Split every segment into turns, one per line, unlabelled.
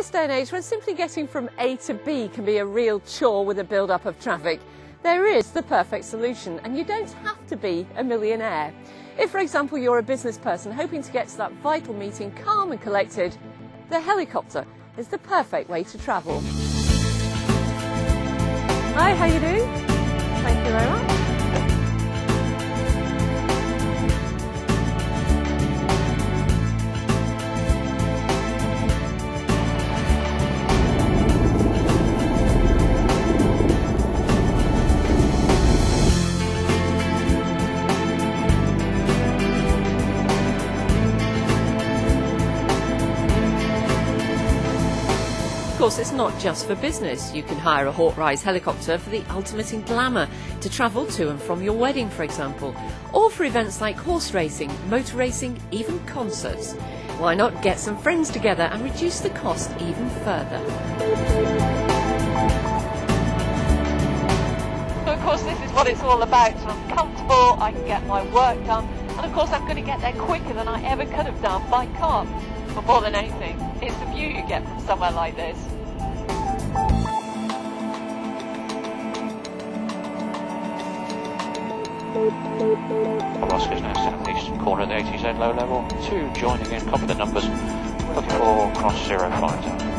this day and age, when simply getting from A to B can be a real chore with a build-up of traffic, there is the perfect solution, and you don't have to be a millionaire. If, for example, you're a business person hoping to get to that vital meeting calm and collected, the helicopter is the perfect way to travel. Hi, how you doing? Thank you very much. Of course, it's not just for business. You can hire a Hawkrise helicopter for the ultimate in glamour, to travel to and from your wedding, for example, or for events like horse racing, motor racing, even concerts. Why not get some friends together and reduce the cost even further?
So of course this is what it's all about. So I'm comfortable, I can get my work done, and of course I'm going to get there quicker than I ever could have done by car. But more than anything, it's the view you get from somewhere like this.
Oscar's now southeast corner of the ATZ low level. 2 joining in, copy the numbers. Looking for cross 05.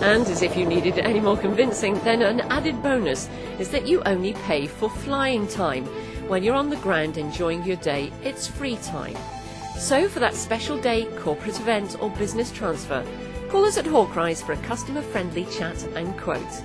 And as if you needed any more convincing, then an added bonus is that you only pay for flying time. When you're on the ground enjoying your day, it's free time. So for that special day, corporate event or business transfer, call us at Hawkrise for a customer-friendly chat and quote.